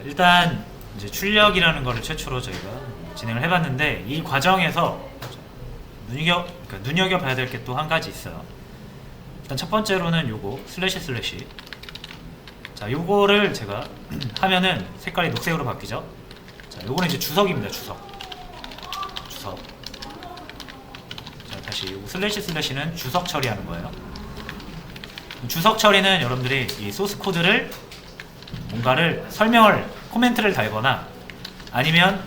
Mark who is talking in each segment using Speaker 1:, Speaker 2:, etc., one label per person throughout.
Speaker 1: 일단 이제 출력이라는 거를 최초로 저희가 진행을 해봤는데, 이 과정에서 그러니까 눈여겨봐야 될 게 또 한 가지 있어요. 일단 첫 번째로는 요거 슬래시. 자, 요거를 제가 하면은 색깔이 녹색으로 바뀌죠. 자, 요거는 이제 주석입니다. 주석. 자, 다시 요거 슬래시는 주석 처리하는 거예요. 주석 처리는 여러분들이 이 소스 코드를 뭔가를 코멘트를 달거나 아니면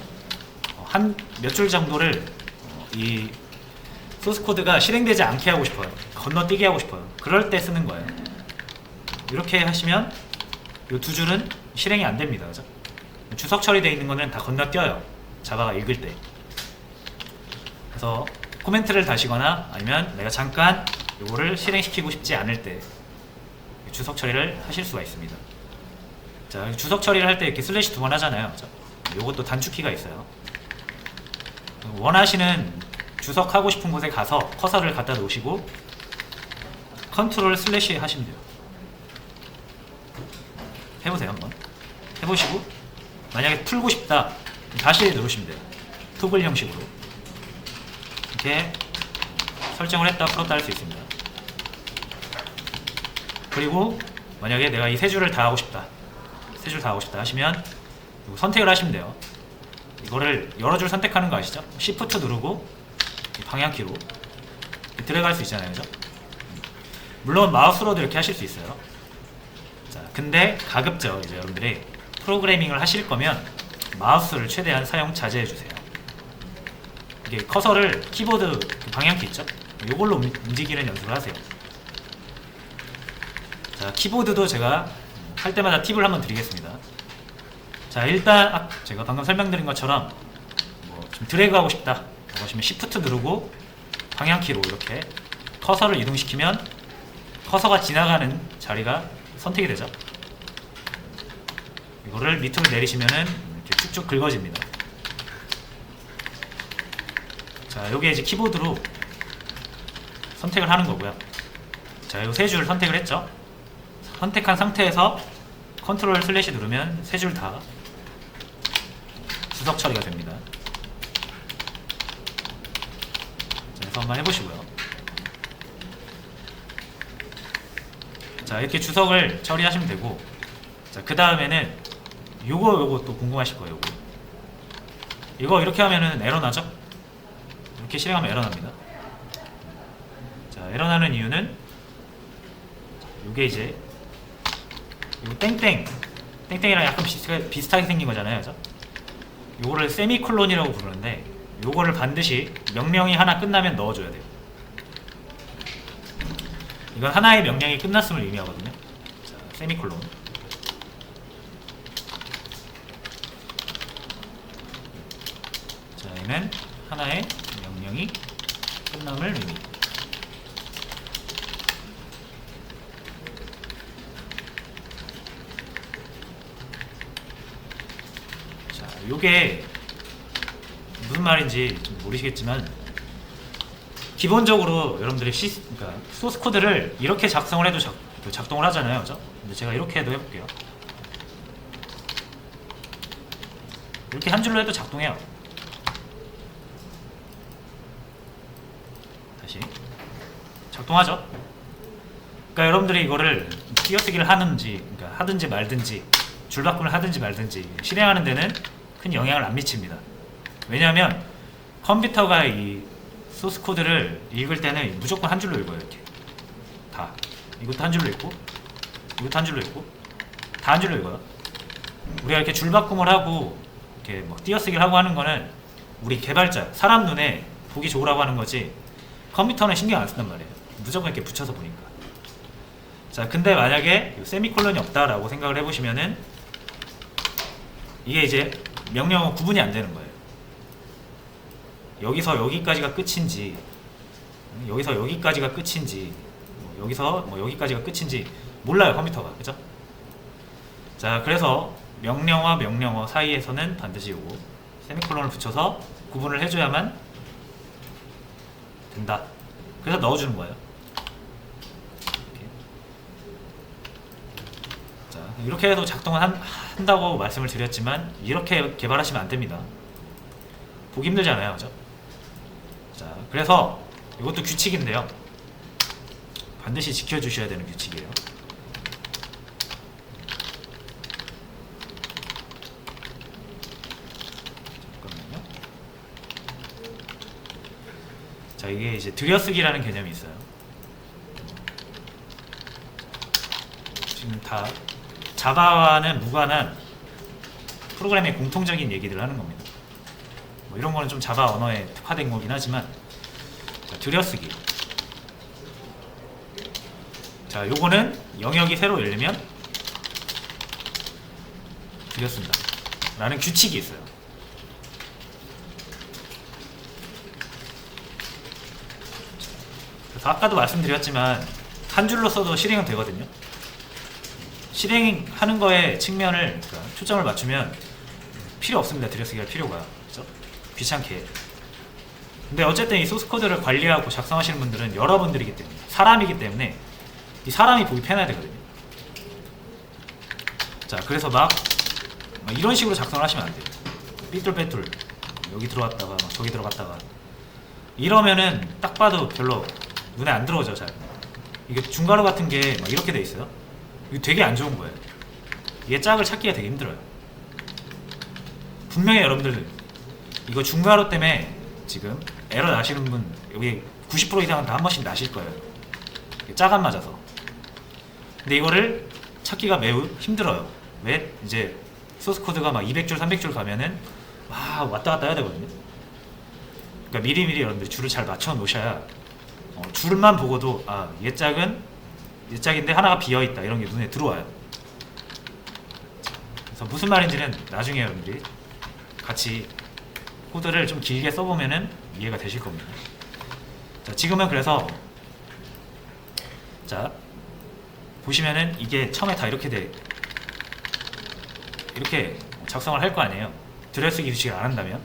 Speaker 1: 한 몇 줄 정도를 이 소스 코드가 실행되지 않게 하고 싶어요. 건너뛰게 하고 싶어요. 그럴 때 쓰는 거예요. 이렇게 하시면 이 두 줄은 실행이 안 됩니다. 그죠? 주석 처리되어 있는 거는 다 건너뛰어요. 자바가 읽을 때. 그래서 코멘트를 다시거나 아니면 내가 잠깐 이거를 실행시키고 싶지 않을 때 주석 처리를 하실 수가 있습니다. 자, 주석 처리를 할 때 이렇게 슬래시 두 번 하잖아요. 그죠? 요것도 단축키가 있어요. 원하시는 주석하고 싶은 곳에 가서 커서를 갖다 놓으시고 컨트롤 슬래시 하시면 돼요. 해보세요. 한번 해보시고 만약에 풀고 싶다 다시 누르시면 돼요. 토글 형식으로 이렇게 설정을 했다 풀었다 할 수 있습니다. 그리고 만약에 내가 이 세 줄을 다 하고 싶다 하시면 선택을 하시면 돼요. 이거를 여러 줄 선택하는 거 아시죠? Shift 누르고 방향키로 드래그할 수 있잖아요. 그죠? 물론 마우스로도 이렇게 하실 수 있어요. 자, 근데 가급적 이제 여러분들이 프로그래밍을 하실 거면 마우스를 최대한 사용 자제해 주세요. 이게 커서를 키보드 방향키 있죠? 이걸로 움직이는 연습을 하세요. 자, 키보드도 제가 할 때마다 팁을 한번 드리겠습니다. 자, 일단 제가 방금 설명드린 것처럼 좀 드래그 하고 싶다 하시면 Shift 누르고 방향키로 이렇게 커서를 이동시키면 커서가 지나가는 자리가 선택이 되죠. 이거를 밑으로 내리시면은 이렇게 쭉쭉 긁어집니다. 자, 요게 이제 키보드로 선택을 하는 거고요. 자, 요 세 줄 선택을 했죠. 선택한 상태에서 컨트롤 슬래시 누르면 세 줄 다 주석 처리가 됩니다. 자, 그래서 한번 해보시고요. 자, 이렇게 주석을 처리하시면 되고, 자, 그 다음에는 요거 또 궁금하실 거예요. 이거 이렇게 하면은 에러 나죠? 이렇게 실행하면 에러 납니다. 자, 에러 나는 이유는 요게 이제 요 땡땡이랑 약간 비슷하게 생긴 거잖아요. 그죠? 요거를 세미콜론이라고 부르는데 요거를 반드시 명령이 하나 끝나면 넣어줘야 돼요. 이건 하나의 명령이 끝났음을 의미하거든요. 자, 세미콜론. 자, 얘는 하나의 명령이 끝남을 의미합니다. 자, 요게 무슨 말인지 좀 모르시겠지만 기본적으로 여러분들이 그러니까 소스 코드를 이렇게 작성을 해도 작동을 하잖아요. 그죠? 근데 제가 이렇게 해도 해볼게요. 이렇게 한 줄로 해도 작동해요. 다시 작동하죠. 그러니까 여러분들이 이거를 띄어쓰기를 하든지 말든지 줄바꿈을 하든지 말든지 실행하는 데는 큰 영향을 안 미칩니다. 왜냐하면 컴퓨터가 이 소스 코드를 읽을 때는 무조건 한 줄로 읽어요. 이렇게 다 이것도 한 줄로 읽고 이것도 한 줄로 읽고 다 한 줄로 읽어요. 우리가 이렇게 줄바꿈을 하고 이렇게 뭐 띄어쓰기를 하고 하는 거는 우리 개발자 사람 눈에 보기 좋으라고 하는 거지 컴퓨터는 신경 안 쓴단 말이에요. 무조건 이렇게 붙여서 보니까. 자, 근데 만약에 세미콜론이 없다라고 생각을 해보시면은 이게 이제 명령은 구분이 안 되는 거예요. 여기서 여기까지가 끝인지 여기서 여기까지가 끝인지 여기서 여기까지가 끝인지 몰라요, 컴퓨터가. 그죠? 자, 그래서 명령어와 명령어 사이에서는 반드시 요거 세미콜론을 붙여서 구분을 해줘야만 된다. 그래서 넣어주는 거예요. 이렇게. 자, 이렇게 해도 작동을 한다고 말씀을 드렸지만 이렇게 개발하시면 안 됩니다. 보기 힘들잖아요, 그죠? 자, 그래서 이것도 규칙인데요. 반드시 지켜주셔야 되는 규칙이에요. 잠깐만요. 자, 이게 이제 들여쓰기라는 개념이 있어요. 지금 다 자바와는 무관한 프로그램의 공통적인 얘기들을 하는 겁니다. 뭐 이런 거는 좀 자바 언어에 특화된 거긴 하지만, 자, 들여쓰기. 자, 요거는 영역이 새로 열리면 들여쓴다 라는 규칙이 있어요. 그래서 아까도 말씀드렸지만 한 줄로 써도 실행은 되거든요. 실행하는 거에 측면을, 그러니까 초점을 맞추면 필요 없습니다. 들여쓰기 할 필요가. 그렇죠? 귀찮게. 근데 어쨌든 이 소스 코드를 관리하고 작성하시는 분들은 여러분들이기 때문에, 사람이기 때문에 이 사람이 보기 편해야 되거든요. 자, 그래서 막 이런 식으로 작성을 하시면 안 돼요. 삐뚤빼뚤 여기 들어갔다가 막 저기 들어갔다가 이러면은 딱 봐도 별로 눈에 안 들어오죠. 잘. 이게 중괄호 같은 게 막 이렇게 돼 있어요. 이거 되게 안 좋은 거예요. 이게 짝을 찾기가 되게 힘들어요. 분명히 여러분들 이거 중괄호 때문에 지금 에러 나시는 분 여기 90% 이상은 다 한 번씩 나실 거예요. 짝 안 맞아서. 근데 이거를 찾기가 매우 힘들어요. 왜? 이제 소스 코드가 막 200줄, 300줄 가면은 막 왔다 갔다 해야 되거든요. 그러니까 미리미리 여러분들 줄을 잘 맞춰 놓으셔야 줄만 보고도 아, 얘 짝인데 하나가 비어 있다 이런 게 눈에 들어와요. 그래서 무슨 말인지는 나중에 여러분들이 같이 코드를 좀 길게 써보면은 이해가 되실 겁니다. 자, 지금은 그래서 자, 보시면은 이게 처음에 다 이렇게 작성을 할 거 아니에요. 들여쓰기 규칙을 안 한다면.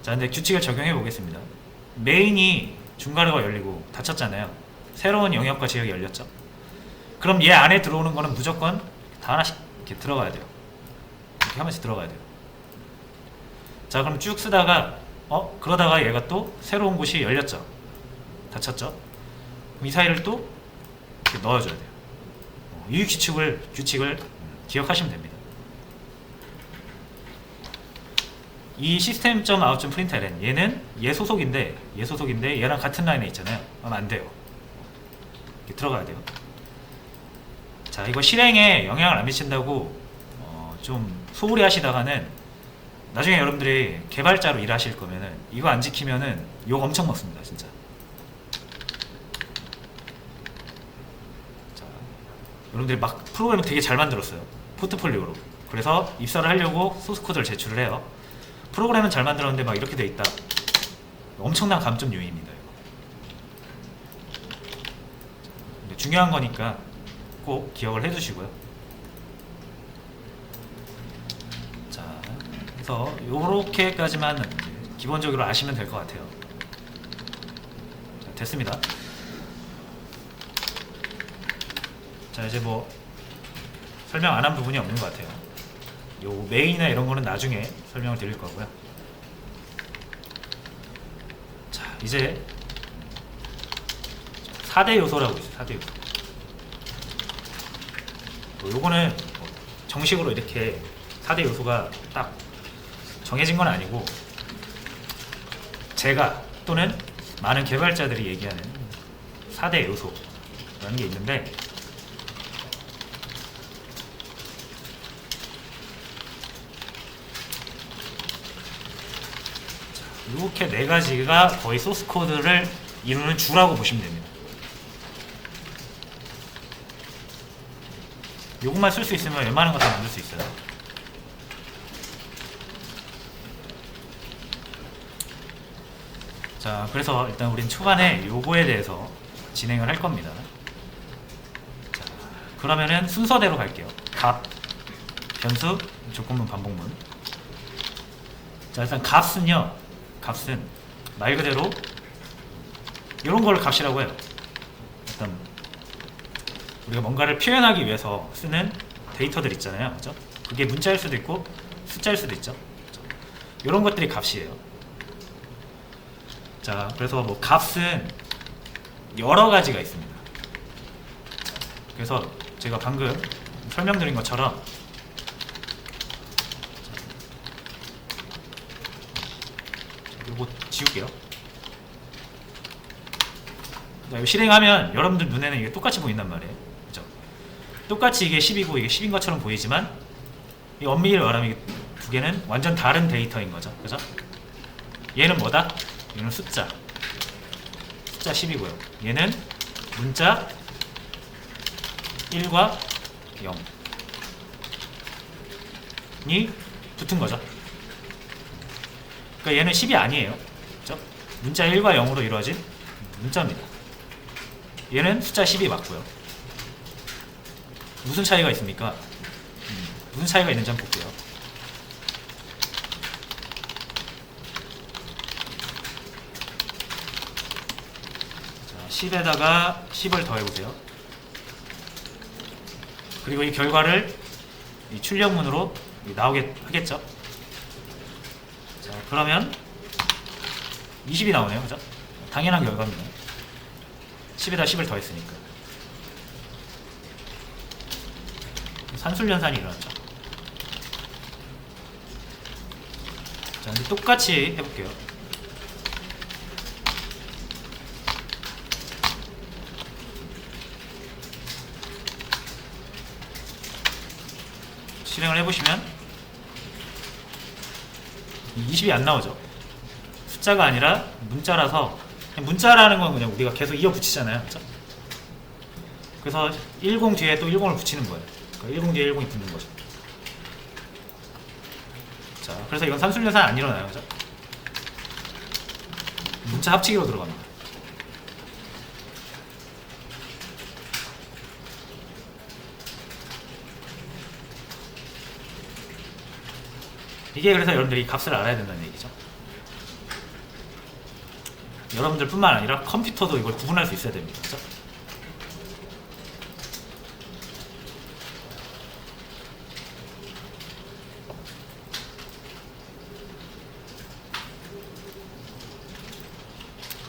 Speaker 1: 자, 근데 규칙을 적용해 보겠습니다. 메인이 중괄호가 열리고 닫혔잖아요. 새로운 영역과 지역이 열렸죠. 그럼 얘 안에 들어오는 거는 무조건 다 하나씩 이렇게 들어가야 돼요. 이렇게 한 번씩 들어가야 돼요. 자, 그럼 쭉 쓰다가 그러다가 얘가 또 새로운 곳이 열렸죠. 닫혔죠. 그럼 이 사이를 또 이렇게 넣어줘야 돼요. 이 규칙을 기억하시면 됩니다. 이 system.out.println 얘는 얘 소속인데 얘랑 같은 라인에 있잖아요. 그럼 안 돼요. 이렇게 들어가야 돼요. 자, 이거 실행에 영향을 안 미친다고 좀 소홀히 하시다가는 나중에 여러분들이 개발자로 일하실 거면은 이거 안 지키면은 욕 엄청 먹습니다, 진짜. 자, 여러분들이 막 프로그램을 되게 잘 만들었어요. 포트폴리오로. 그래서 입사를 하려고 소스 코드를 제출을 해요. 프로그램은 잘 만들었는데 막 이렇게 돼 있다. 엄청난 감점 요인입니다. 이거. 중요한 거니까 꼭 기억을 해두시고요. 자, 그래서 요렇게까지만 기본적으로 아시면 될 것 같아요. 자, 됐습니다. 자, 이제 뭐 설명 안 한 부분이 없는 것 같아요. 요 메인이나 이런 거는 나중에 설명을 드릴 거고요. 자, 이제 4대 요소라고 있어요. 4대 요소. 요거는 정식으로 이렇게 4대 요소가 딱 정해진 건 아니고 제가 또는 많은 개발자들이 얘기하는 4대 요소라는 게 있는데, 이렇게 네 가지가 거의 소스 코드를 이루는 주라고 보시면 됩니다. 요것만 쓸 수 있으면 웬만한 거 다 만들 수 있어요. 자, 그래서 일단 우린 초반에 요거에 대해서 진행을 할 겁니다. 자, 그러면은 순서대로 갈게요. 값, 변수, 조건문, 반복문. 자, 일단 값은 말 그대로 이런 걸 값이라고 해요. 일단 우리가 뭔가를 표현하기 위해서 쓰는 데이터들 있잖아요. 그죠? 그게 문자일 수도 있고 숫자일 수도 있죠. 이런 것들이 값이에요. 자, 그래서 뭐 값은 여러 가지가 있습니다. 그래서 제가 방금 설명드린 것처럼 이거 지울게요. 자, 이거 실행하면 여러분들 눈에는 이게 똑같이 보인단 말이에요. 그죠? 똑같이 이게 10이고 이게 10인 것처럼 보이지만 이 엄밀히 말하면 이게 두 개는 완전 다른 데이터인 거죠. 그죠? 얘는 뭐다? 얘는 숫자 10이고요. 얘는 문자 1과 0이 붙은 거죠. 그러니까 얘는 10이 아니에요. 그죠? 문자 1과 0으로 이루어진 문자입니다. 얘는 숫자 10이 맞고요. 무슨 차이가 있습니까? 무슨 차이가 있는지 한번 볼게요. 자, 10에다가 10을 더해보세요. 그리고 이 결과를 이 출력문으로 나오게 하겠죠. 자, 그러면 20이 나오네요. 그죠? 당연한 결과입니다. 10에다 10을 더했으니까. 산술연산이 일어났죠. 자, 이제 똑같이 해볼게요. 실행을 해보시면 20이 안 나오죠. 숫자가 아니라 문자라서, 문자라는 건 그냥 우리가 계속 이어 붙이잖아요. 그렇죠? 그래서 10 뒤에 또 10을 붙이는 거예요. 그러니까 10 뒤에 10이 붙는 거죠. 자, 그래서 이건 산술연산 안 일어나요. 그죠? 문자 합치기로 들어갑니다. 이게 그래서 여러분들이 값을 알아야 된다는 얘기죠. 여러분들 뿐만 아니라 컴퓨터도 이걸 구분할 수 있어야 됩니다. 그렇죠?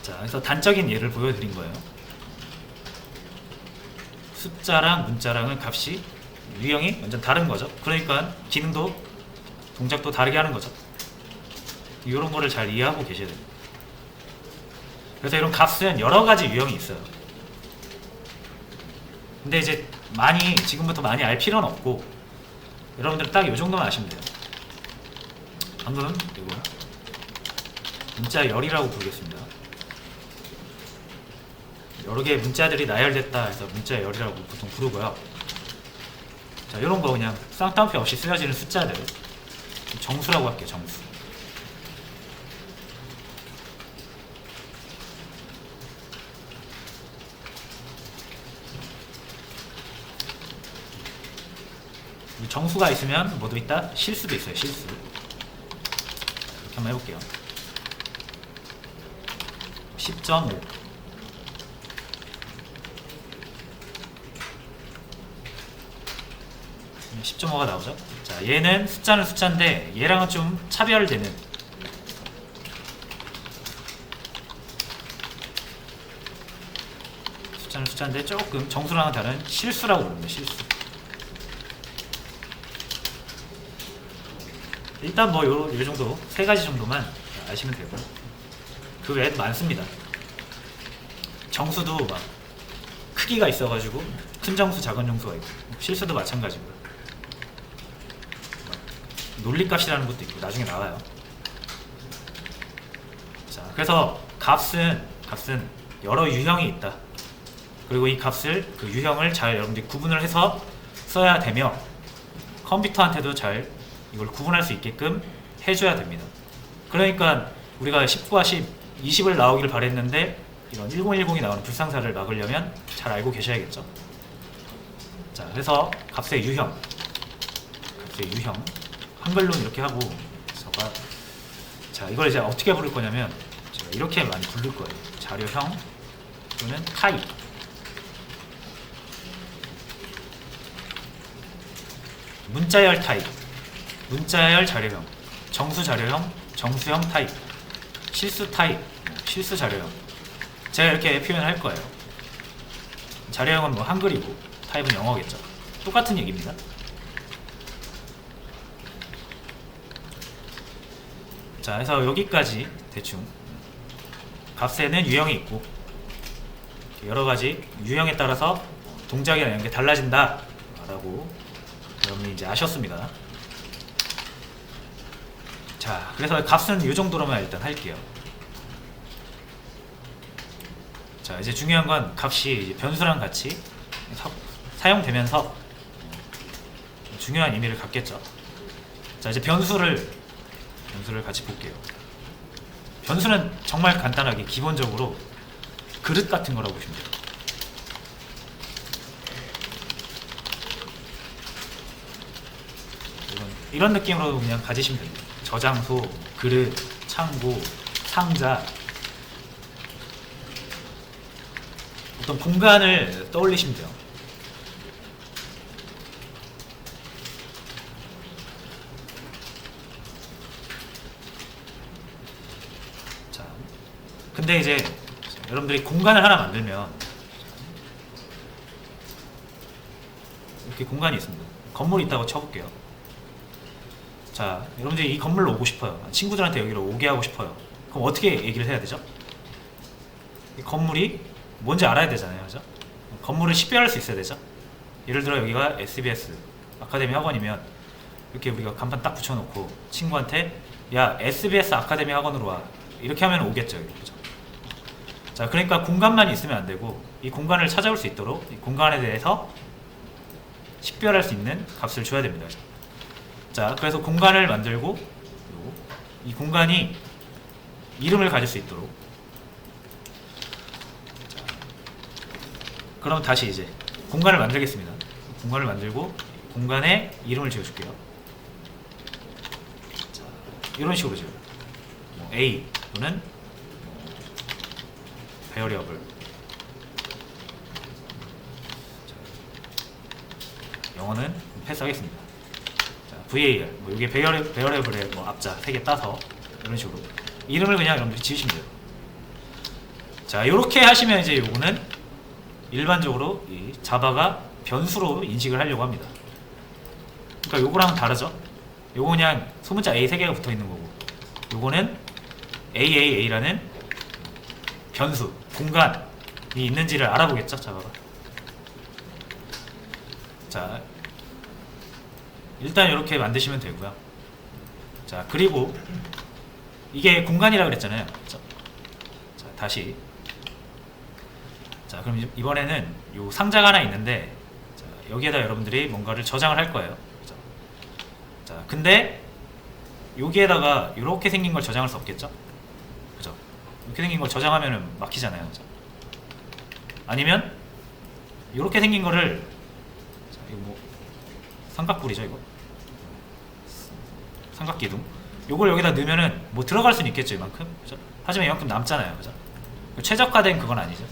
Speaker 1: 자, 그래서 단적인 예를 보여드린 거예요. 숫자랑 문자랑은 값이 유형이 완전 다른 거죠. 그러니까 기능도 동작도 다르게 하는 거죠. 이런 거를 잘 이해하고 계셔야 됩니다. 그래서 이런 값은 여러 가지 유형이 있어요. 근데 이제 지금부터 많이 알 필요는 없고, 여러분들 딱 이 정도만 아시면 돼요. 방금 이거 문자 열이라고 부르겠습니다. 여러 개의 문자들이 나열됐다 해서 문자 열이라고 보통 부르고요. 자, 이런 거 그냥 쌍따옴표 없이 쓰여지는 숫자들 정수라고 할게요. 정수. 정수가 있으면 뭐도 있다? 실수도 있어요. 실수. 이렇게 한번 해볼게요. 10.5 10.5가 나오죠. 자, 얘는 숫자는 숫자인데 얘랑은 좀 차별되는, 숫자는 숫자인데 조금 정수랑은 다른 실수라고 부릅니다. 실수. 일단 뭐 요 정도 세 가지 정도만 아시면 되고, 그 외에도 많습니다. 정수도 막 크기가 있어가지고 큰 정수, 작은 정수가 있고, 실수도 마찬가지고요. 논리값이라는 것도 있고 나중에 나와요. 자, 그래서 값은 여러 유형이 있다. 그리고 이 값을, 그 유형을 잘 여러분들이 구분을 해서 써야 되며, 컴퓨터한테도 잘 이걸 구분할 수 있게끔 해줘야 됩니다. 그러니까 우리가 10과 10, 20을 나오기를 바랬는데 이런 1010이 나오는 불상사를 막으려면 잘 알고 계셔야겠죠. 자, 그래서 값의 유형 한글로는 이렇게 하고, 자, 이걸 이제 어떻게 부를 거냐면 제가 이렇게 많이 부를 거예요. 자료형 또는 타입. 문자열 타입, 문자열 자료형, 정수 자료형, 정수형 타입, 실수 타입, 실수 자료형. 제가 이렇게 표현할 거예요. 자료형은 뭐 한글이고 타입은 영어겠죠. 똑같은 얘기입니다. 자, 그래서 여기까지 대충 값에는 유형이 있고 여러가지 유형에 따라서 동작이나 이런 게 달라진다 라고 여러분이 이제 아셨습니다. 자, 그래서 값은 이 정도로만 일단 할게요. 자, 이제 중요한 건 값이 이제 변수랑 같이 사용되면서 중요한 의미를 갖겠죠. 자, 이제 변수를 같이 볼게요. 변수는 정말 간단하게 기본적으로 그릇 같은 거라고 보시면 돼요. 이런 느낌으로 그냥 가지시면 됩니다. 저장소, 그릇, 창고, 상자, 어떤 공간을 떠올리시면 돼요. 자, 근데 이제 여러분들이 공간을 하나 만들면 이렇게 공간이 있습니다. 건물이 있다고 쳐볼게요. 자, 여러분들이 이 건물로 오고 싶어요. 친구들한테 여기로 오게 하고 싶어요. 그럼 어떻게 얘기를 해야 되죠? 이 건물이 뭔지 알아야 되잖아요. 그죠? 건물을 식별할 수 있어야 되죠. 예를 들어 여기가 SBS 아카데미 학원이면 이렇게 우리가 간판 딱 붙여놓고 친구한테 야, SBS 아카데미 학원으로 와, 이렇게 하면 오겠죠. 그죠? 자, 그러니까 공간만 있으면 안 되고 이 공간을 찾아올 수 있도록 이 공간에 대해서 식별할 수 있는 값을 줘야 됩니다. 그죠? 자, 그래서 공간을 만들고 이 공간이 이름을 가질 수 있도록. 자, 그럼 다시 이제 공간을 만들겠습니다. 공간을 만들고 공간에 이름을 지어줄게요. 자, 이런 식으로 지어요. 뭐 A 또는 베어리어블. 영어는 패스하겠습니다. VAR, 뭐 이게 베어레블의 뭐 앞자 3개 따서 이런 식으로 이름을 그냥 여러분들이 지으시면 돼요. 자, 이렇게 하시면 이제 요거는 일반적으로 이 자바가 변수로 인식을 하려고 합니다. 그러니까 요거랑은 다르죠. 요거 그냥 소문자 A 3개가 붙어 있는 거고, 요거는 AAA라는 변수, 공간이 있는지를 알아보겠죠, 자바가. 자, 일단 이렇게 만드시면 되고요. 자, 그리고 이게 공간이라고 그랬잖아요. 그렇죠? 자, 다시. 자, 그럼 이번에는 요 상자가 하나 있는데, 자, 여기에다 여러분들이 뭔가를 저장을 할 거예요. 그렇죠? 자, 근데 여기에다가 이렇게 생긴 걸 저장할 수 없겠죠? 그죠? 이렇게 생긴 걸 저장하면은 막히잖아요. 그죠? 아니면 이렇게 생긴 거를, 자, 이거 뭐 삼각뿔이죠, 이거. 삼각기둥. 요걸 여기다 넣으면은 뭐 들어갈 수는 있겠죠, 이만큼. 그죠? 하지만 이만큼 남잖아요. 그죠? 최적화된 그건 아니죠.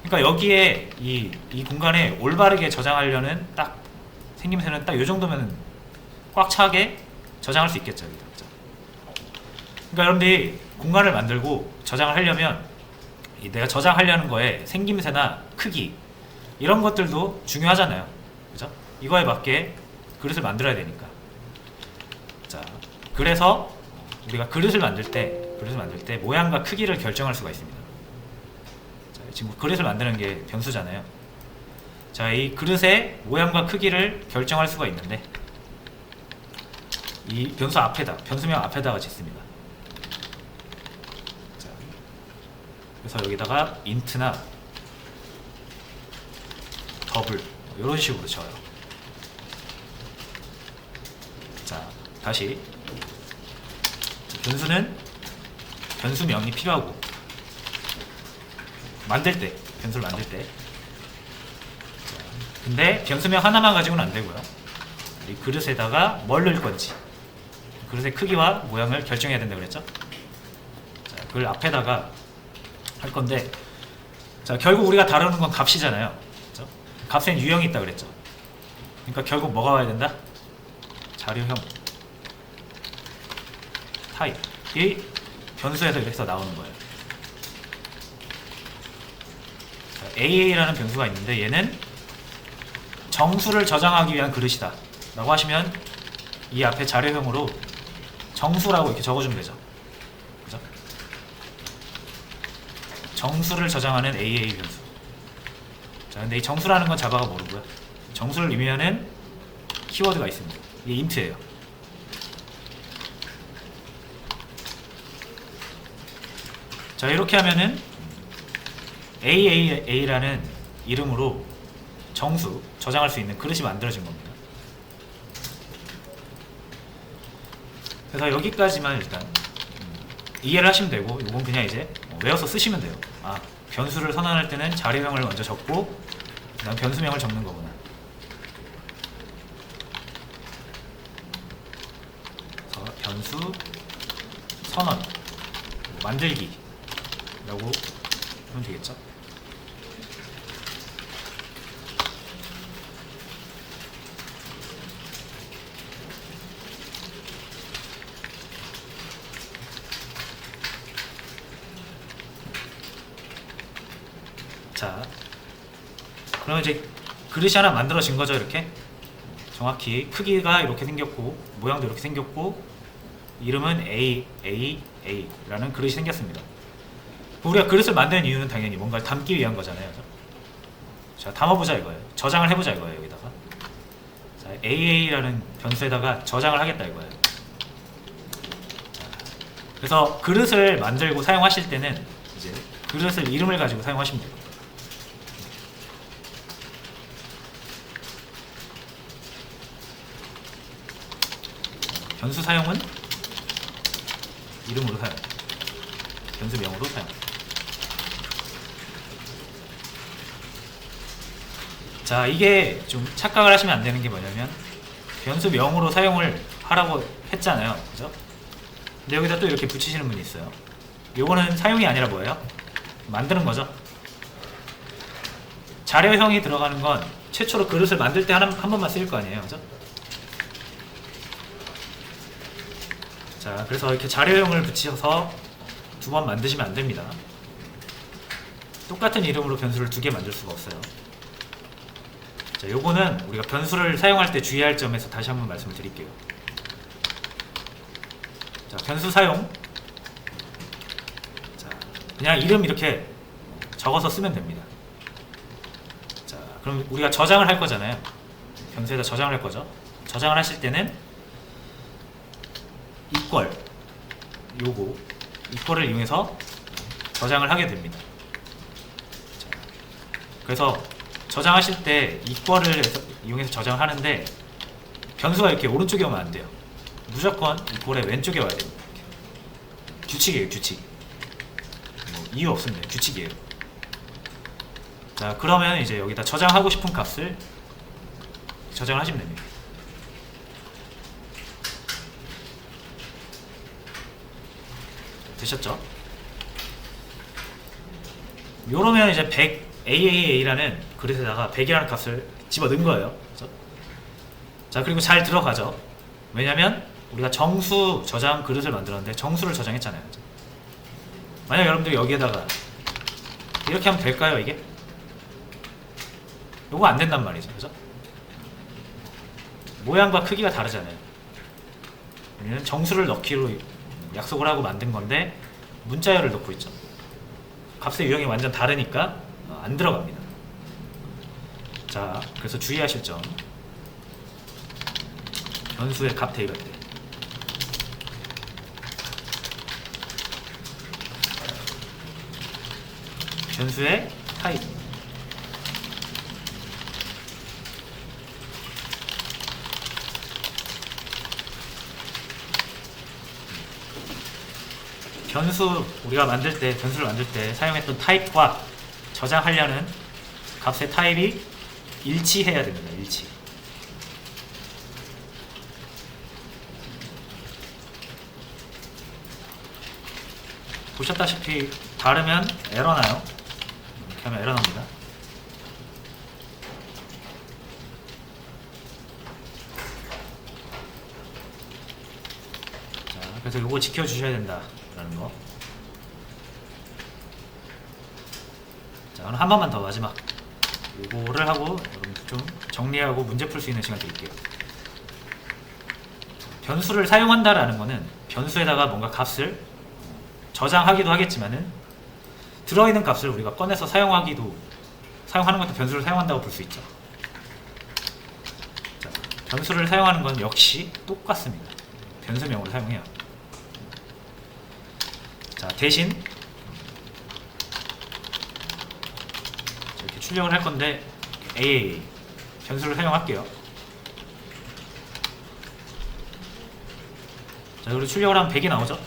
Speaker 1: 그러니까 여기에 이 공간에 올바르게 저장하려는 딱 생김새는 딱 요 정도면 꽉 차게 저장할 수 있겠죠, 여기다. 그죠? 그러니까 여러분들이 공간을 만들고 저장을 하려면 내가 저장하려는 거에 생김새나 크기 이런 것들도 중요하잖아요. 그죠? 이거에 맞게 그릇을 만들어야 되니까. 자, 그래서 우리가 그릇을 만들 때 모양과 크기를 결정할 수가 있습니다. 자, 지금 그릇을 만드는 게 변수잖아요. 자, 이 그릇의 모양과 크기를 결정할 수가 있는데 이 변수 앞에다, 변수명 앞에다가 짓습니다. 자, 그래서 여기다가 인트나 더블 이런 식으로 쳐요. 자, 다시 변수는 변수명이 필요하고 만들 때, 변수를 만들 때. 자, 근데 변수명 하나만 가지고는 안 되고요. 이 그릇에다가 뭘 넣을 건지, 그릇의 크기와 모양을 결정해야 된다고 그랬죠. 자, 그걸 앞에다가 할 건데, 자, 결국 우리가 다루는 건 값이잖아요. 그렇죠? 값엔 유형이 있다고 그랬죠. 그러니까 결국 뭐가 와야 된다? 자료형 타입이 변수에서 이렇게 해서 나오는 거예요. AA라는 변수가 있는데 얘는 정수를 저장하기 위한 그릇이다 라고 하시면 이 앞에 자료형으로 정수라고 이렇게 적어주면 되죠. 그죠? 정수를 저장하는 AA 변수. 자, 근데 이 정수라는 건 자바가 모르고요. 정수를 의미하는 키워드가 있습니다. 이게 int예요. 자, 이렇게 하면은 AAA라는 이름으로 정수 저장할 수 있는 그릇이 만들어진 겁니다. 그래서 여기까지만 일단 이해를 하시면 되고, 이건 그냥 이제 외워서 쓰시면 돼요. 아, 변수를 선언할 때는 자료명을 먼저 적고 그다음 변수명을 적는 거구나. 그래서 변수 선언 만들기 라고 하면 되겠죠. 자, 그러면 이제 그릇이 하나 만들어진 거죠. 이렇게 정확히 크기가 이렇게 생겼고 모양도 이렇게 생겼고 이름은 AAA라는 그릇이 생겼습니다. 우리가 그릇을 만드는 이유는 당연히 뭔가를 담기 위한 거잖아요. 그죠? 자, 담아보자 이거예요. 저장을 해보자 이거예요. 여기다가 자, AA라는 변수에다가 저장을 하겠다 이거예요. 자, 그래서 그릇을 만들고 사용하실 때는 이제 그릇을 이름을 가지고 사용하시면 돼요. 변수 사용은 이름으로 사용, 변수명으로 사용. 자, 이게 좀 착각을 하시면 안 되는 게 뭐냐면 변수명으로 사용을 하라고 했잖아요. 그죠? 근데 여기다 또 이렇게 붙이시는 분이 있어요. 요거는 사용이 아니라 뭐예요? 만드는 거죠. 자료형이 들어가는 건 최초로 그릇을 만들 때 한 번만 쓰일 거 아니에요. 그죠? 자, 그래서 이렇게 자료형을 붙여서 두 번 만드시면 안 됩니다. 똑같은 이름으로 변수를 두 개 만들 수가 없어요. 자, 요거는 우리가 변수를 사용할 때 주의할 점에서 다시 한번 말씀을 드릴게요. 자, 변수 사용. 자, 그냥 이름 이렇게 적어서 쓰면 됩니다. 자, 그럼 우리가 저장을 할 거잖아요. 변수에다 저장을 할 거죠. 저장을 하실 때는 equal 요거 equal을 이용해서 저장을 하게 됩니다. 자, 그래서 저장하실 때 equal을 이용해서 저장을 하는데 변수가 이렇게 오른쪽에 오면 안 돼요. 무조건 equal의 왼쪽에 와야 됩니다. 규칙이에요, 규칙. 뭐 이유 없습니다. 규칙이에요. 자, 그러면 이제 여기다 저장하고 싶은 값을 저장을 하시면 됩니다. 되셨죠? 요러면 이제 100 AAA라는 그릇에다가 100이라는 값을 집어 넣은 거예요. 그렇죠? 자, 그리고 잘 들어가죠. 왜냐면 우리가 정수 저장 그릇을 만들었는데 정수를 저장했잖아요. 그렇죠? 만약 여러분들이 여기에다가 이렇게 하면 될까요, 이게? 요거 안 된단 말이죠. 그죠? 모양과 크기가 다르잖아요. 우리는 정수를 넣기로 약속을 하고 만든 건데 문자열을 넣고 있죠. 값의 유형이 완전 다르니까 안 들어갑니다. 자, 그래서 주의하실 점. 변수의 값 대입할 때 변수의 타입 변수 우리가 만들 때 변수를 만들 때 사용했던 타입과 저장하려는 값의 타입이 일치해야 됩니다. 일치. 보셨다시피 다르면 에러 나요. 이렇게 하면 에러 납니다. 그래서 요거 지켜주셔야 된다라는 거. 자, 그럼 한 번만 더 마지막 요거를 하고 여러분들 좀 정리하고 문제 풀 수 있는 시간 드릴게요. 변수를 사용한다라는 거는 변수에다가 뭔가 값을 저장하기도 하겠지만은 들어있는 값을 우리가 꺼내서 사용하는 것도 변수를 사용한다고 볼 수 있죠. 자, 변수를 사용하는 건 역시 똑같습니다. 변수명으로 사용해요. 자, 대신 이렇게 출력을 할 건데 AAA 변수를 사용할게요. 자, 그리고 출력을 하면 100이 나오죠.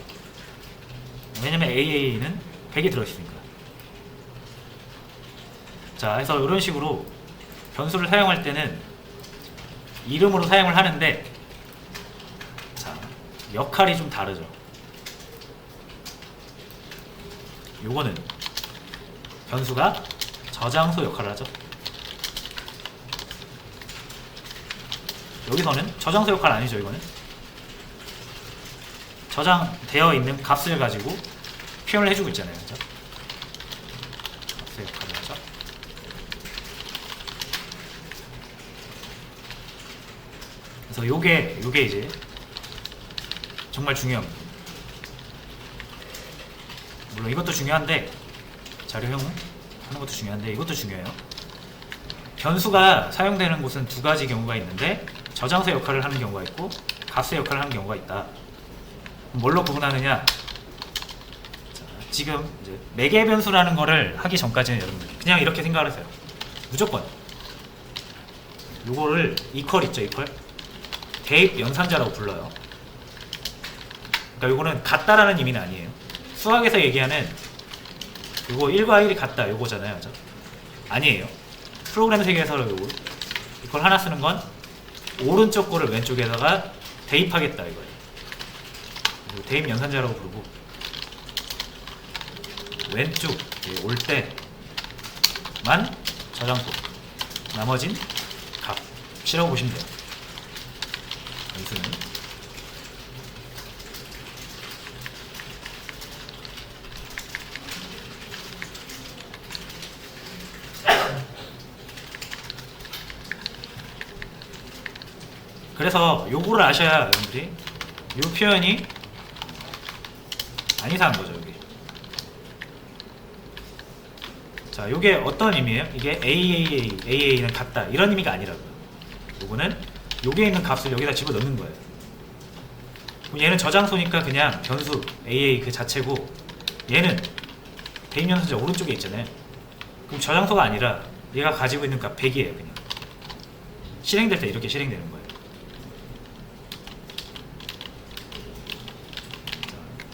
Speaker 1: 왜냐면 AA는 100이 들어있으니까. 자, 그래서 이런 식으로 변수를 사용할 때는 이름으로 사용을 하는데, 자, 역할이 좀 다르죠. 요거는 변수가 저장소 역할을 하죠. 여기서는 저장소 역할 아니죠. 이거는 저장되어 있는 값을 가지고 표현을 해주고 있잖아요. 그죠? 값의 역할을 하죠. 그래서 요게 이제 정말 중요합니다. 물론 이것도 중요한데, 자료형 하는 것도 중요한데 이것도 중요해요. 변수가 사용되는 곳은 두 가지 경우가 있는데, 저장소 역할을 하는 경우가 있고 값의 역할을 하는 경우가 있다. 뭘로 구분하느냐? 자, 지금 이제 매개 변수라는 거를 하기 전까지는 여러분들 그냥 이렇게 생각을 하세요. 무조건 요거를 이퀄 있죠. 이퀄 대입 연산자라고 불러요. 그러니까 요거는 같다라는 의미는 아니에요. 수학에서 얘기하는 요거 1과 1이 같다 요거잖아요. 그죠? 아니에요. 프로그램 세계에서 요거 이퀄 하나 쓰는 건 오른쪽 거를 왼쪽에다가 대입하겠다 이거예요. 대입 연산자라고 부르고, 왼쪽 올 때만 저장소, 나머진 값이라고 보시면 돼요. 변수는. 그래서 요거를 아셔야 여러분들이 요 표현이 안 이상한 거죠. 여기. 자, 요게 어떤 의미예요? 이게 AAA는 같다 이런 의미가 아니라고요. 요거는 요게 있는 값을 여기다 집어넣는 거예요. 그럼 얘는 저장소니까 그냥 변수 AA 그 자체고, 얘는 대입 연산자 오른쪽에 있잖아요. 그럼 저장소가 아니라 얘가 가지고 있는 값 100이에요. 그냥 실행될 때 이렇게 실행되는 거예요.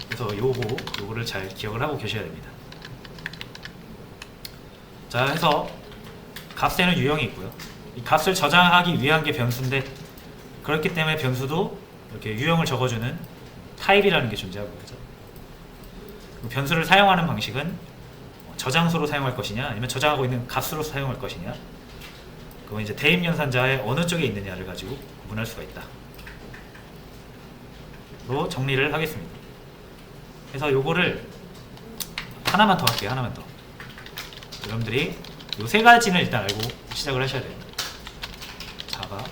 Speaker 1: 그래서 요거를 잘 기억을 하고 계셔야 됩니다. 자, 해서 값에는 유형이 있고요. 이 값을 저장하기 위한 게 변수인데, 그렇기 때문에 변수도 이렇게 유형을 적어주는 타입이라는 게 존재하고, 그죠? 변수를 사용하는 방식은 저장소로 사용할 것이냐, 아니면 저장하고 있는 값으로 사용할 것이냐, 그건 이제 대입 연산자의 어느 쪽에 있느냐를 가지고 구분할 수가 있다. 로 정리를 하겠습니다. 그래서 요거를 하나만 더 할게요. 하나만 더. 여러분들이 요 세 가지는 일단 알고 시작을 하셔야 돼요. 자바,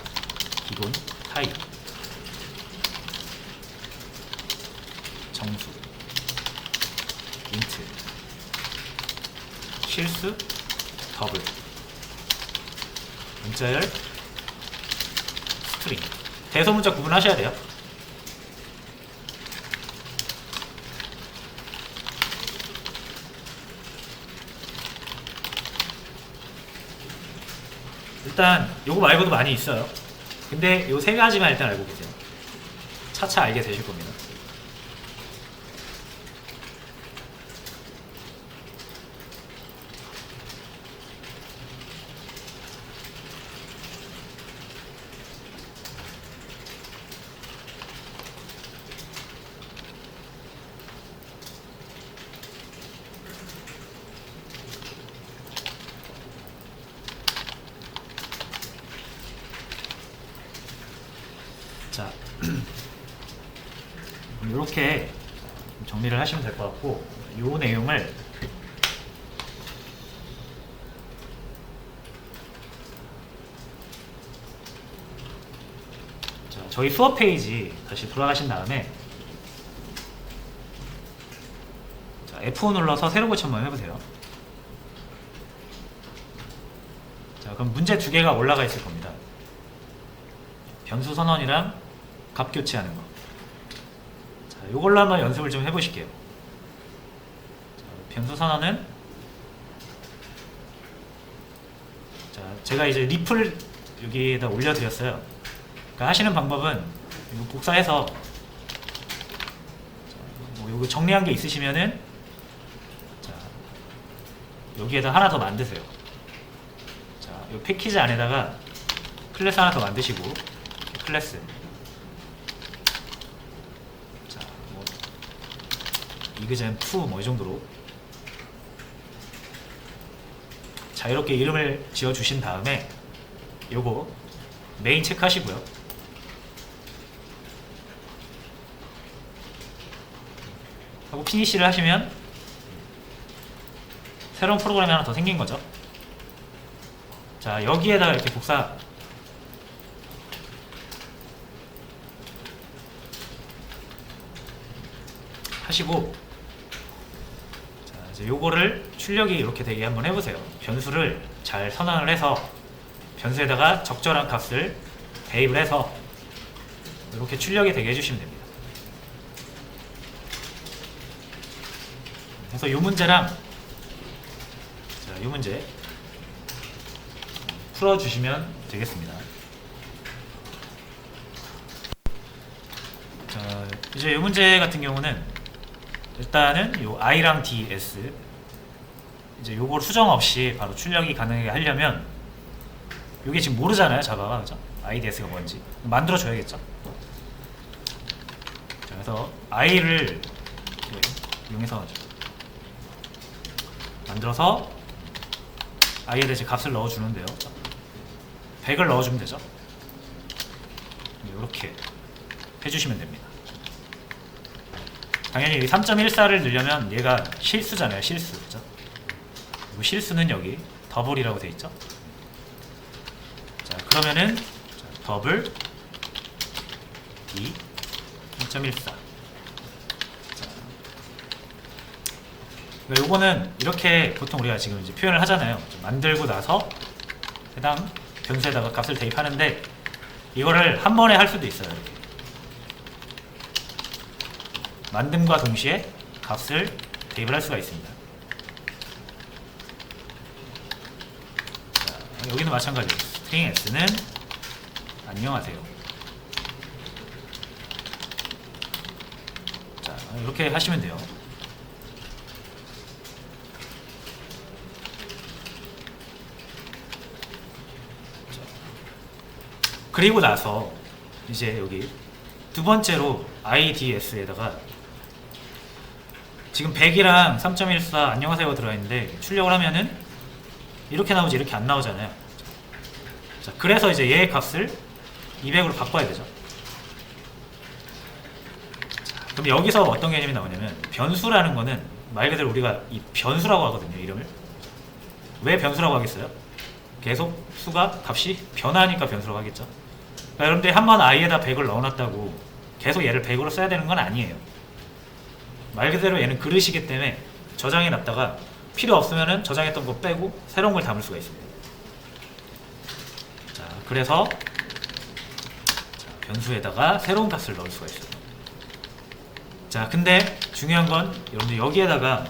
Speaker 1: 기본, 타입, 정수, 인트, 실수, 더블, 문자열, 스트링. 대소문자 구분하셔야 돼요. 일단 요거 말고도 많이 있어요. 근데 요 세 가지만 일단 알고 계세요. 차차 알게 되실 겁니다. 자, 이렇게 정리를 하시면 될 것 같고, 이 내용을 자, 저희 수업 페이지 다시 돌아가신 다음에 자, F5 눌러서 새로 고치 한번 해보세요. 자, 그럼 문제 두 개가 올라가 있을 겁니다. 변수 선언이랑 값 교체하는 거. 자, 이걸로 한번 연습을 좀 해보실게요. 자, 변수 선언은 자, 제가 이제 리플 여기에다 올려드렸어요. 그러니까 하시는 방법은 이거 복사해서 뭐 이거 정리한 게 있으시면은 자, 여기에다 하나 더 만드세요. 자, 이 패키지 안에다가 클래스 하나 더 만드시고 클래스 자, 뭐 이그젠2 뭐 이 정도로 자유롭게 이름을 지어 주신 다음에 요거 메인 체크하시고요. 하고 피니시를 하시면 새로운 프로그램이 하나 더 생긴 거죠. 자, 여기에다가 이렇게 복사 하시고 자, 이제 요거를 출력이 이렇게 되게 한번 해보세요. 변수를 잘 선언을 해서 변수에다가 적절한 값을 대입을 해서 이렇게 출력이 되게 해주시면 됩니다. 그래서 이 문제랑 자, 이 문제 풀어주시면 되겠습니다. 자, 이제 이 문제 같은 경우는 일단은 요 i랑 ds 이제 요걸 수정 없이 바로 출력이 가능하게 하려면 요게 지금 모르잖아요, 자바가. 그죠? ids가 뭔지 만들어 줘야겠죠. 자, 그래서 i를 이용해서 만들어서 i에 대해 값을 넣어 주는데요. 100을 넣어 주면 되죠. 이렇게 해주시면 됩니다. 당연히 3.14를 넣으려면 얘가 실수잖아요. 실수. 그죠? 그리고 실수는 여기 더블이라고 되어 있죠. 자, 그러면은 자, 더블 D 3.14. 요거는 이렇게 보통 우리가 지금 이제 표현을 하잖아요. 만들고 나서 해당 변수에다가 값을 대입하는데 이거를 한 번에 할 수도 있어요. 이렇게. 만듦과 동시에 값을 대입을 할 수가 있습니다. 자, 여기는 마찬가지예요. 스트링 s는 안녕하세요. 자, 이렇게 하시면 돼요. 그리고 나서 이제 여기 두 번째로 IDS에다가 지금 100이랑 3.14 안녕하세요가 들어가 있는데 출력을 하면은 이렇게 나오지 이렇게 안 나오잖아요. 자, 그래서 이제 얘의 값을 200으로 바꿔야 되죠. 자, 그럼 여기서 어떤 개념이 나오냐면 변수라는 거는 말 그대로 우리가 이 변수라고 하거든요. 이름을 왜 변수라고 하겠어요? 계속 수가 값이 변하니까 변수라고 하겠죠. 그러니까 여러분들이 한번 i에다 100을 넣어놨다고 계속 얘를 100으로 써야 되는 건 아니에요. 말 그대로 얘는 그릇이기 때문에 저장해 놨다가 필요 없으면은 저장했던 거 빼고 새로운 걸 담을 수가 있습니다. 자, 그래서 자, 변수에다가 새로운 값을 넣을 수가 있어요. 자, 근데 중요한 건 여러분들 여기에다가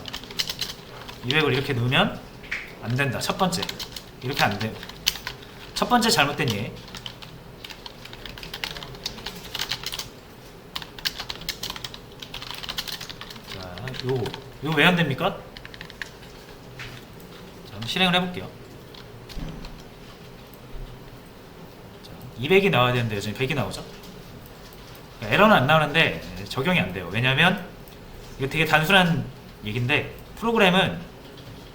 Speaker 1: 200을 이렇게 넣으면 안 된다. 첫 번째 이렇게 안 돼요. 첫 번째 잘못된 예. 자, 요 왜 안 됩니까? 자, 한번 실행을 해볼게요. 자, 200이 나와야 되는데 요즘 100이 나오죠? 에러는 안 나오는데 적용이 안 돼요. 왜냐면 이거 되게 단순한 얘기인데 프로그램은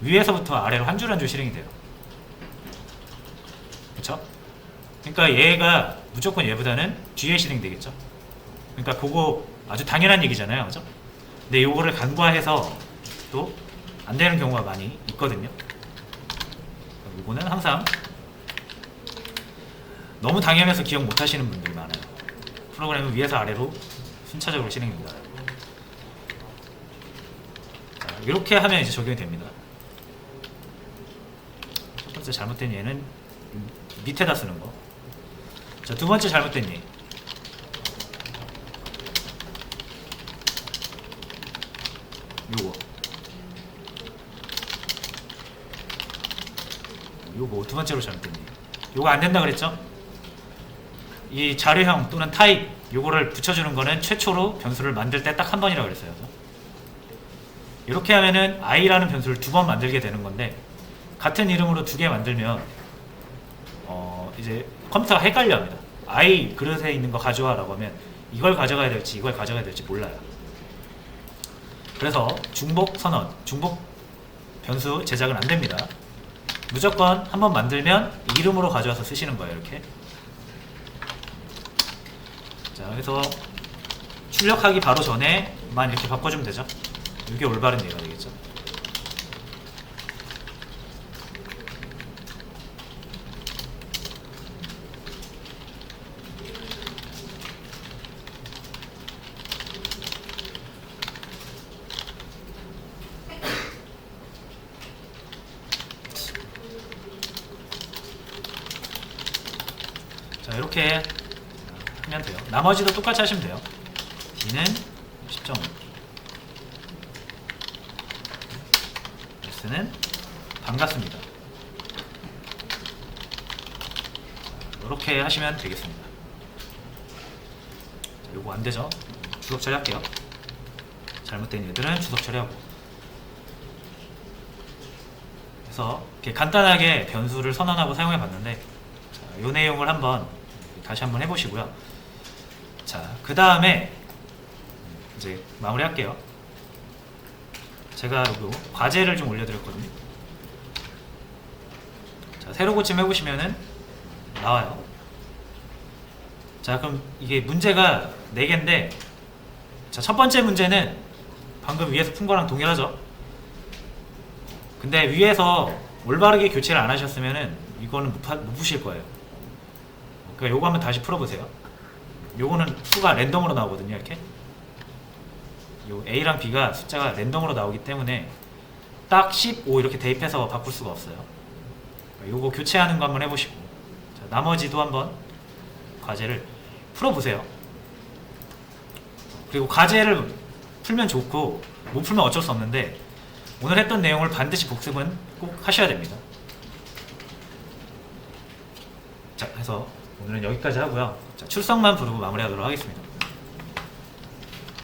Speaker 1: 위에서부터 아래로 한 줄 한 줄 실행이 돼요. 그쵸? 그러니까 얘가 무조건 얘보다는 뒤에 실행되겠죠. 그러니까 그거 아주 당연한 얘기잖아요, 그죠? 근데 요거를 간과해서 또 안 되는 경우가 많이 있거든요. 요거는 항상 너무 당연해서 기억 못 하시는 분들이 많아요. 프로그램은 위에서 아래로 순차적으로 진행됩니다. 자, 이렇게 하면 이제 적용이 됩니다. 첫 번째 잘못된 예는 밑에다 쓰는 거. 자, 두 번째 잘못된 예. 요거 두 번째로 잘못된 예. 요거 안 된다 그랬죠? 이 자료형 또는 타입 요거를 붙여주는 거는 최초로 변수를 만들 때 딱 한 번이라고 그랬어요. 이렇게 하면은 i라는 변수를 두 번 만들게 되는 건데 같은 이름으로 두 개 만들면 이제 컴퓨터가 헷갈려 합니다. i 그릇에 있는 거 가져와 라고 하면 이걸 가져가야 될지 이걸 가져가야 될지 몰라요. 그래서 중복 선언, 중복 변수 제작은 안 됩니다. 무조건 한번 만들면 이름으로 가져와서 쓰시는 거예요. 이렇게. 자, 그래서 출력하기 바로 전에만 이렇게 바꿔주면 되죠. 이게 올바른 예가 되겠죠. 자, 이렇게 하면 돼요. 나머지도 똑같이 하시면 돼요. D는 10.5, S는 반갑습니다. 이렇게 하시면 되겠습니다. 자, 요거 안 되죠? 주석 처리할게요. 잘못된 얘들은 주석 처리하고. 그래서 이렇게 간단하게 변수를 선언하고 사용해 봤는데, 이 내용을 한번 다시 한번 해보시고요. 자, 그 다음에 이제 마무리할게요. 제가 요거 과제를 좀 올려드렸거든요. 자, 새로 고침 해보시면은 나와요. 자, 그럼 이게 문제가 4개인데, 자, 첫 번째 문제는 방금 위에서 푼 거랑 동일하죠. 근데 위에서 올바르게 교체를 안 하셨으면은 이거는 못 푸실 거예요. 그러니까 요거 한번 다시 풀어보세요. 요거는 수가 랜덤으로 나오거든요. 이렇게 요 A랑 B가 숫자가 랜덤으로 나오기 때문에 딱 15 이렇게 대입해서 바꿀 수가 없어요. 그러니까 요거 교체하는 거 한번 해보시고, 자, 나머지도 한번 과제를 풀어보세요. 그리고 과제를 풀면 좋고 못 풀면 어쩔 수 없는데 오늘 했던 내용을 반드시 복습은 꼭 하셔야 됩니다. 자, 해서 오늘은 여기까지 하고요. 자, 출석만 부르고 마무리하도록 하겠습니다.